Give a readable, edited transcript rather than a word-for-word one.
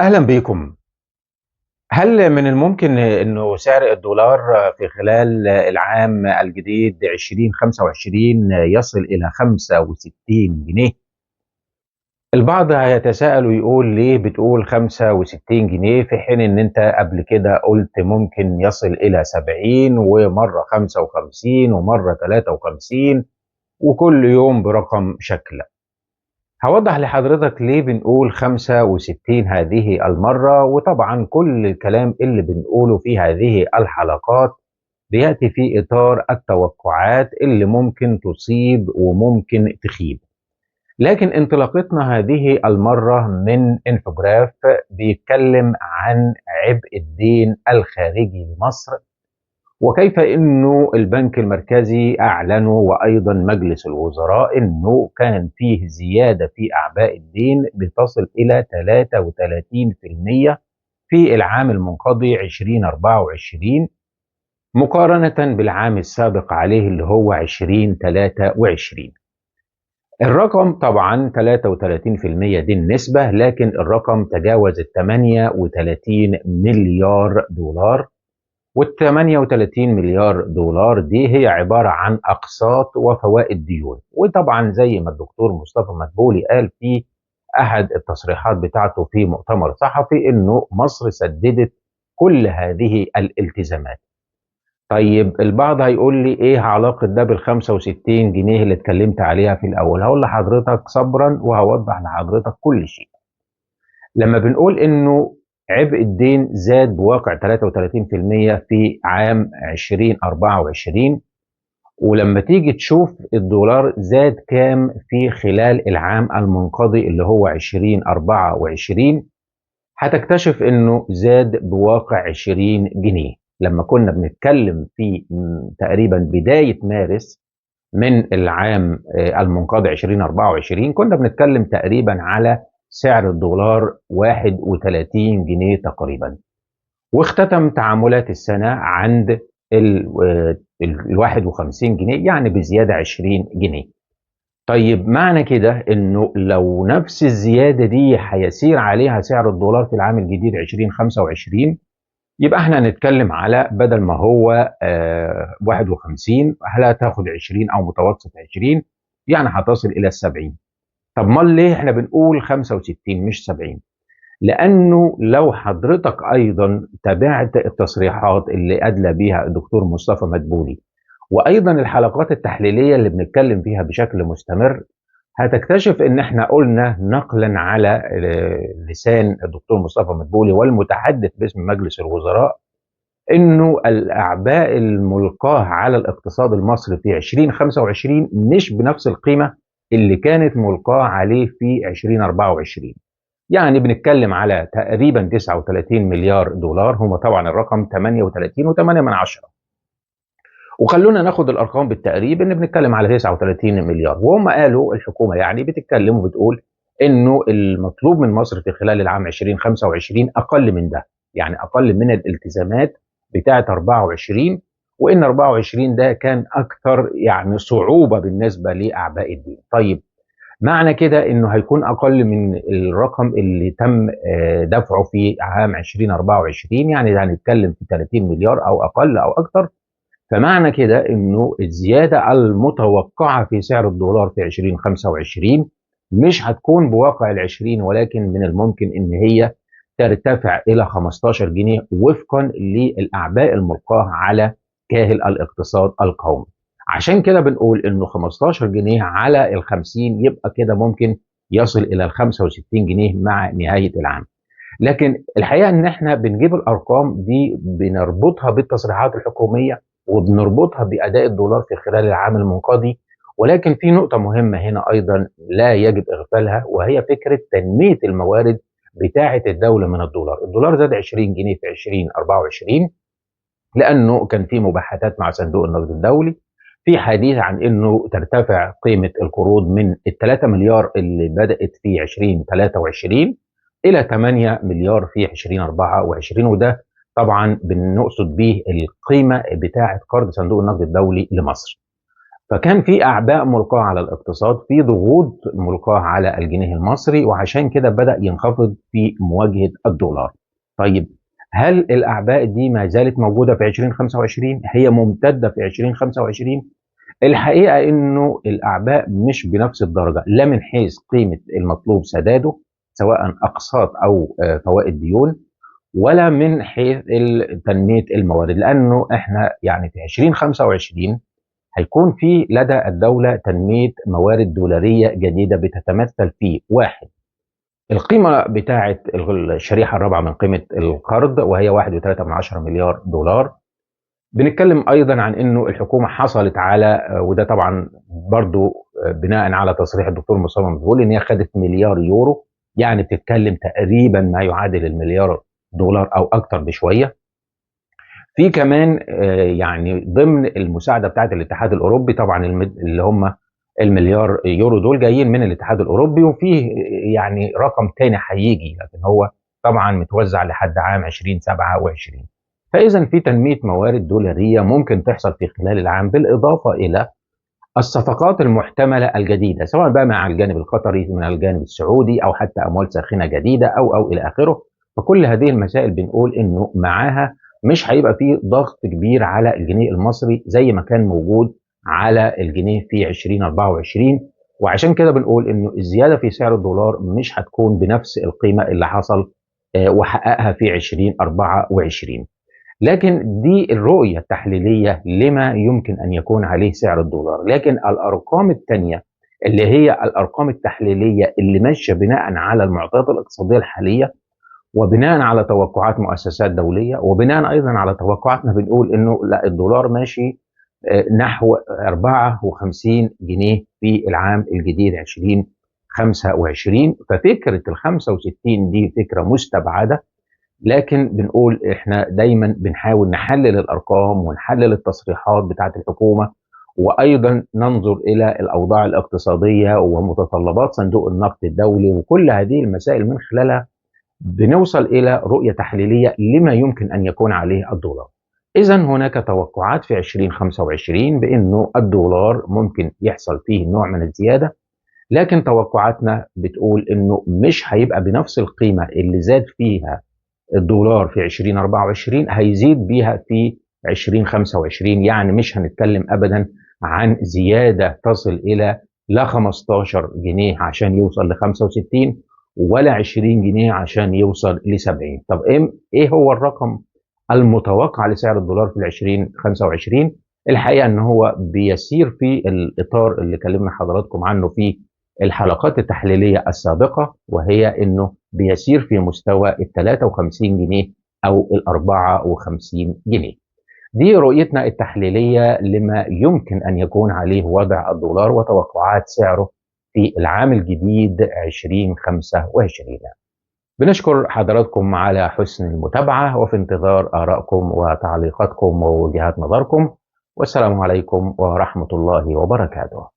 أهلا بكم. هل من الممكن إنه سعر الدولار في خلال العام الجديد 2025 يصل إلى 65 جنيه؟ البعض هيتساءل ويقول ليه بتقول 65 جنيه في حين إن أنت قبل كده قلت ممكن يصل إلى 70 ومرة 55 ومرة 53 وكل يوم برقم شكل. هوضح لحضرتك ليه بنقول 65 هذه المرة، وطبعا كل الكلام اللي بنقوله في هذه الحلقات بيأتي في إطار التوقعات اللي ممكن تصيب وممكن تخيب. لكن انطلاقتنا هذه المرة من انفوجراف بيتكلم عن عبء الدين الخارجي لمصر، وكيف انه البنك المركزي اعلنوا وايضا مجلس الوزراء انه كان فيه زياده في اعباء الدين بتصل الى 33% في العام المنقضي 2024 مقارنه بالعام السابق عليه اللي هو 2023. الرقم طبعا 33% دي النسبه، لكن الرقم تجاوز ال 38 مليار دولار، وال 38 مليار دولار دي هي عبارة عن أقساط وفوائد ديون. وطبعا زي ما الدكتور مصطفى مدبولي قال في أحد التصريحات بتاعته في مؤتمر صحفي إنه مصر سددت كل هذه الالتزامات. طيب البعض هيقول لي إيه علاقة ده بال 65 جنيه اللي اتكلمت عليها في الأول؟ هقول لحضرتك صبرا وهوضح لحضرتك كل شيء. لما بنقول انه عبء الدين زاد بواقع 33% في عام 2024، ولما تيجي تشوف الدولار زاد كام في خلال العام المنقضي اللي هو 2024، هتكتشف انه زاد بواقع 20 جنيه. لما كنا بنتكلم في تقريبا بداية مارس من العام المنقضي 2024 كنا بنتكلم تقريبا على سعر الدولار 31 جنيه تقريبا، واختتم تعاملات السنة عند ال 51 جنيه، يعني بزيادة 20 جنيه. طيب معنى كده انه لو نفس الزيادة دي هيسير عليها سعر الدولار في العام الجديد 2025، يبقى احنا هنتكلم على بدل ما هو 51 هل هتاخد 20 او متوسط 20، يعني هتصل الى ال 70. طب ما ليه احنا بنقول 65 مش 70؟ لانه لو حضرتك ايضا تابعت التصريحات اللي ادلى بيها الدكتور مصطفى مدبولي وايضا الحلقات التحليليه اللي بنتكلم فيها بشكل مستمر، هتكتشف ان احنا قلنا نقلا على لسان الدكتور مصطفى مدبولي والمتحدث باسم مجلس الوزراء انه الاعباء الملقاه على الاقتصاد المصري في 2025 مش بنفس القيمه اللي كانت ملقاه عليه في 2024. يعني بنتكلم على تقريبا 39 مليار دولار، هم طبعا الرقم 38.8 من عشرة، وخلونا ناخد الارقام بالتقريب ان بنتكلم على 39 مليار. وهم قالوا الحكومه يعني بتتكلم وبتقول انه المطلوب من مصر في خلال العام 2025 اقل من ده، يعني اقل من الالتزامات بتاعه 24، وان 24 ده كان اكثر يعني صعوبه بالنسبه لاعباء الدين. طيب معنى كده انه هيكون اقل من الرقم اللي تم دفعه في عام 2024، يعني هنتكلم في 30 مليار او اقل او اكثر. فمعنى كده انه الزياده المتوقعه في سعر الدولار في 2025 مش هتكون بواقع ال 20، ولكن من الممكن ان هي ترتفع الى 15 جنيه وفقا للاعباء الملقاه على كاهل الاقتصاد القومي. عشان كده بنقول انه 15 جنيه على ال 50 يبقى كده ممكن يصل الى ال 65 جنيه مع نهايه العام. لكن الحقيقه ان احنا بنجيب الارقام دي بنربطها بالتصريحات الحكوميه وبنربطها باداء الدولار في خلال العام المنقضي. ولكن في نقطه مهمه هنا ايضا لا يجب اغفالها، وهي فكره تنميه الموارد بتاعه الدوله من الدولار. الدولار زاد 20 جنيه في 2024 لانه كان في مباحثات مع صندوق النقد الدولي في حديث عن انه ترتفع قيمه القروض من ال 3 مليار اللي بدات في 2023 الى 8 مليار في 2024، وده طبعا بنقصد به القيمه بتاعه قرض صندوق النقد الدولي لمصر. فكان في أعباء ملقاة على الاقتصاد، في ضغوط ملقاة على الجنيه المصري، وعشان كده بدأ ينخفض في مواجهة الدولار. طيب، هل الأعباء دي ما زالت موجودة في 2025؟ هي ممتدة في 2025؟ الحقيقة إنه الأعباء مش بنفس الدرجة، لا من حيث قيمة المطلوب سداده سواء أقساط أو فوائد ديون، ولا من حيث تنمية الموارد، لأنه إحنا يعني في 2025 هيكون في لدى الدولة تنمية موارد دولارية جديدة بتتمثل في: واحد، القيمة بتاعة الشريحة الرابعة من قيمة القرض وهي 1.3 مليار دولار. بنتكلم أيضا عن أنه الحكومة حصلت على، وده طبعا برضو بناء على تصريح الدكتور مصطفى مدبولي، ان هي خدت مليار يورو، يعني بتتكلم تقريبا ما يعادل المليار دولار او اكتر بشويه. في كمان يعني ضمن المساعده بتاعت الاتحاد الاوروبي، طبعا اللي هم المليار يورو دول جايين من الاتحاد الاوروبي، وفيه يعني رقم تاني هيجي، لكن هو طبعا متوزع لحد عام 2027. فاذا في تنميه موارد دولاريه ممكن تحصل في خلال العام، بالاضافه الى الصفقات المحتمله الجديده، سواء بقى مع الجانب القطري، من الجانب السعودي، او حتى اموال ساخنه جديده او الى اخره. فكل هذه المسائل بنقول انه معاها مش هيبقى فيه ضغط كبير على الجنيه المصري زي ما كان موجود على الجنيه في 2024. وعشان كده بنقول انه الزياده في سعر الدولار مش هتكون بنفس القيمه اللي حصل وحققها في 2024. لكن دي الرؤية التحليلية لما يمكن أن يكون عليه سعر الدولار، لكن الأرقام التانية اللي هي الأرقام التحليلية اللي ماشية بناء على المعطيات الاقتصادية الحالية، وبناء على توقعات مؤسسات دولية، وبناء أيضا على توقعاتنا، بنقول إنه لا، الدولار ماشي نحو 54 جنيه في العام الجديد 2025. ففكرة ال 65 دي فكرة مستبعدة، لكن بنقول احنا دايما بنحاول نحلل الارقام ونحلل التصريحات بتاعت الحكومه، وايضا ننظر الى الاوضاع الاقتصاديه ومتطلبات صندوق النقد الدولي، وكل هذه المسائل من خلالها بنوصل الى رؤيه تحليليه لما يمكن ان يكون عليه الدولار. اذا هناك توقعات في 2025 بانه الدولار ممكن يحصل فيه نوع من الزياده، لكن توقعاتنا بتقول انه مش هيبقى بنفس القيمه اللي زاد فيها الدولار في 2024 هيزيد بيها في 2025. يعني مش هنتكلم ابدا عن زياده تصل الى لا 15 جنيه عشان يوصل ل 65، ولا 20 جنيه عشان يوصل ل 70. طب ايه هو الرقم المتوقع لسعر الدولار في 2025؟ الحقيقه ان هو بيسير في الاطار اللي كلمنا حضراتكم عنه في الحلقات التحليليه السابقه، وهي انه بيسير في مستوى ال 53 جنيه او ال 54 جنيه. دي رؤيتنا التحليليه لما يمكن ان يكون عليه وضع الدولار وتوقعات سعره في العام الجديد 2025. بنشكر حضراتكم على حسن المتابعة، وفي انتظار آرائكم وتعليقاتكم ووجهات نظركم، والسلام عليكم ورحمة الله وبركاته.